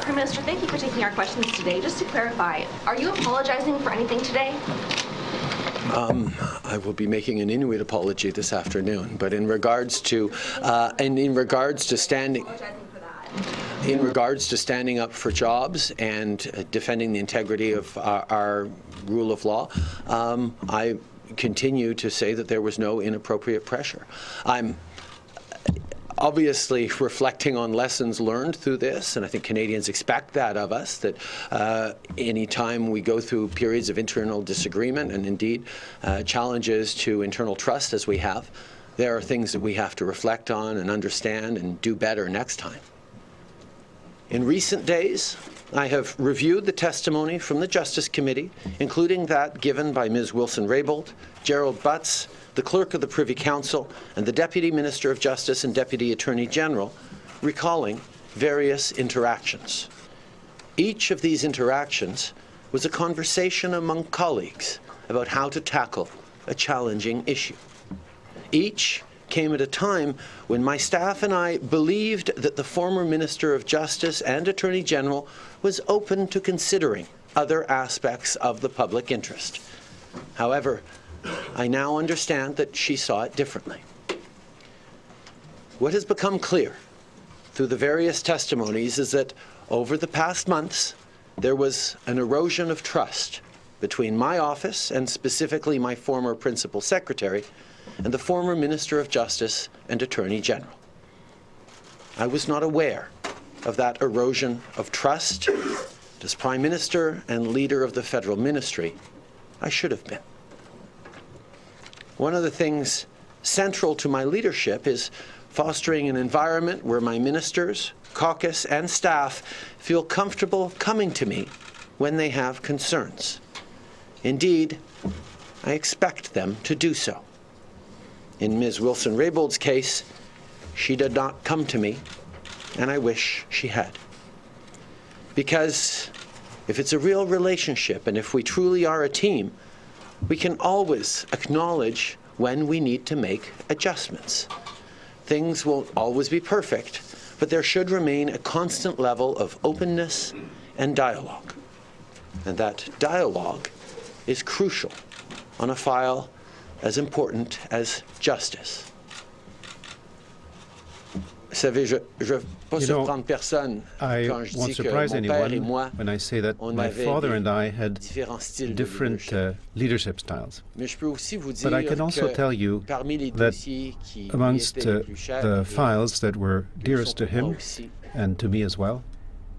Prime Minister, thank you for taking our questions today. Just to clarify, are you apologizing for anything today? I will be making an Inuit apology this afternoon, but in regards to standing up for jobs and defending the integrity of our rule of law, I continue to say that there was no inappropriate pressure. I'm obviously reflecting on lessons learned through this, and I think Canadians expect that of us, that any time we go through periods of internal disagreement and indeed challenges to internal trust as we have, there are things that we have to reflect on and understand and do better next time. In recent days, I have reviewed the testimony from the Justice Committee, including that given by Ms. Wilson-Raybould, Gerald Butts, the Clerk of the Privy Council, and the Deputy Minister of Justice and Deputy Attorney General, recalling various interactions. Each of these interactions was a conversation among colleagues about how to tackle a challenging issue. Each came at a time when my staff and I believed that the former Minister of Justice and Attorney General was open to considering other aspects of the public interest. However, I now understand that she saw it differently. What has become clear through the various testimonies is that over the past months, there was an erosion of trust between my office and specifically my former Principal Secretary and the former Minister of Justice and Attorney General. I was not aware of that erosion of trust. As Prime Minister and leader of the federal ministry, I should have been. One of the things central to my leadership is fostering an environment where my ministers, caucus, and staff feel comfortable coming to me when they have concerns. Indeed, I expect them to do so. In Ms. Wilson-Raybould's case, she did not come to me, and I wish she had. Because if it's a real relationship and if we truly are a team, we can always acknowledge when we need to make adjustments. Things won't always be perfect, but there should remain a constant level of openness and dialogue. And that dialogue is crucial on a file as important as justice. I won't surprise anyone when I say that my father and I had different leadership styles. But I can also tell you that amongst the files that were dearest to him and to me as well,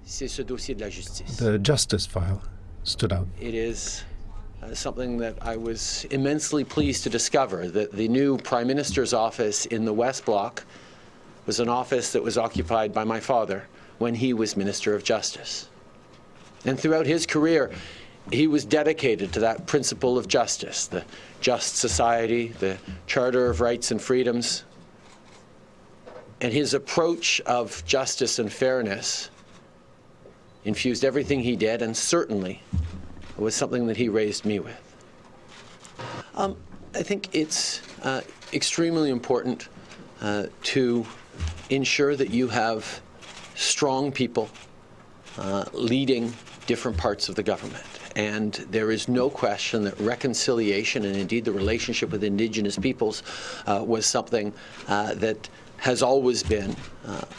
the justice file stood out. It is something that I was immensely pleased to discover, that the new Prime Minister's office in the West Block was an office that was occupied by my father when he was Minister of Justice. And throughout his career, he was dedicated to that principle of justice, the just society, the Charter of Rights and Freedoms. And his approach of justice and fairness infused everything he did, and certainly was something that he raised me with. I think it's extremely important to ensure that you have strong people leading different parts of the government. And there is no question that reconciliation and indeed the relationship with Indigenous peoples was something that has always been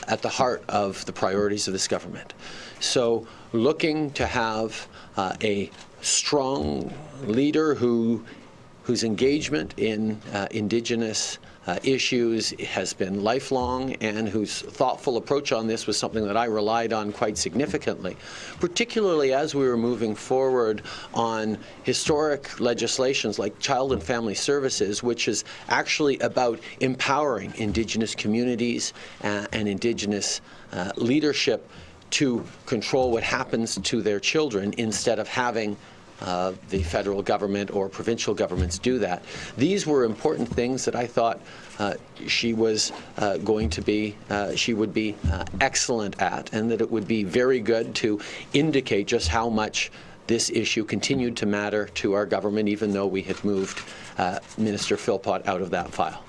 at the heart of the priorities of this government. So looking to have a strong leader whose engagement in Indigenous issues has been lifelong and whose thoughtful approach on this was something that I relied on quite significantly, particularly as we were moving forward on historic legislations like Child and Family Services, which is actually about empowering Indigenous communities and Indigenous leadership to control what happens to their children instead of having the federal government or provincial governments do that. These were important things that I thought she was she would be excellent at, and that it would be very good to indicate just how much this issue continued to matter to our government, even though we had moved Minister Philpott out of that file.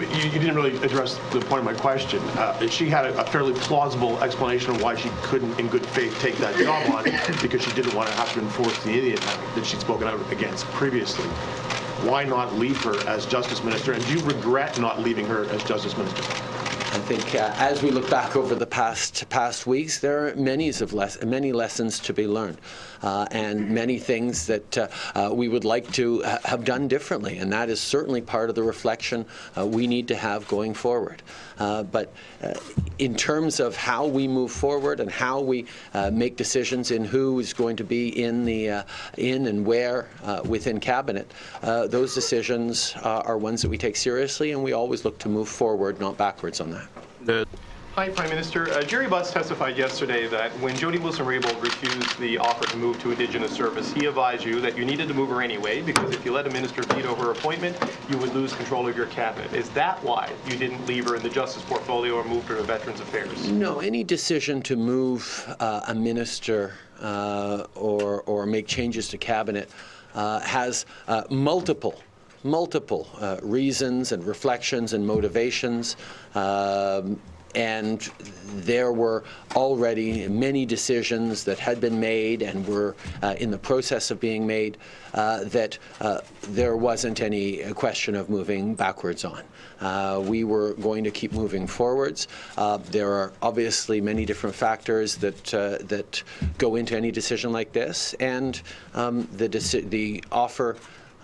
You didn't really address the point of my question. She had a fairly plausible explanation of why she couldn't, in good faith, take that job on, because she didn't want to have to enforce the Indian Act that she'd spoken out against previously. Why not leave her as Justice Minister? And do you regret not leaving her as Justice Minister? I think as we look back over the past weeks, there are many lessons to be learned, and many things that we would like to have done differently, and that is certainly part of the reflection we need to have going forward. But in terms of how we move forward and how we make decisions in who is going to be in and where within cabinet, those decisions are ones that we take seriously, and we always look to move forward, not backwards on that. Hi, Prime Minister. Jerry Buss testified yesterday that when Jody Wilson-Raybould refused the offer to move to Indigenous service, he advised you that you needed to move her anyway, because if you let a minister veto her appointment, you would lose control of your cabinet. Is that why you didn't leave her in the Justice portfolio or moved her to Veterans Affairs? No, any decision to move a minister or make changes to cabinet has multiple reasons and reflections and motivations, and there were already many decisions that had been made and were in the process of being made that there wasn't any question of moving backwards on. We were going to keep moving forwards. There are obviously many different factors that go into any decision like this, and the offer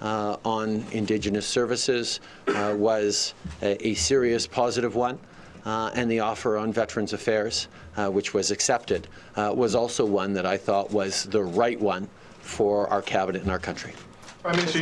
on Indigenous services was a serious positive one, and the offer on Veterans Affairs, which was accepted, was also one that I thought was the right one for our cabinet and our country. Prime Minister,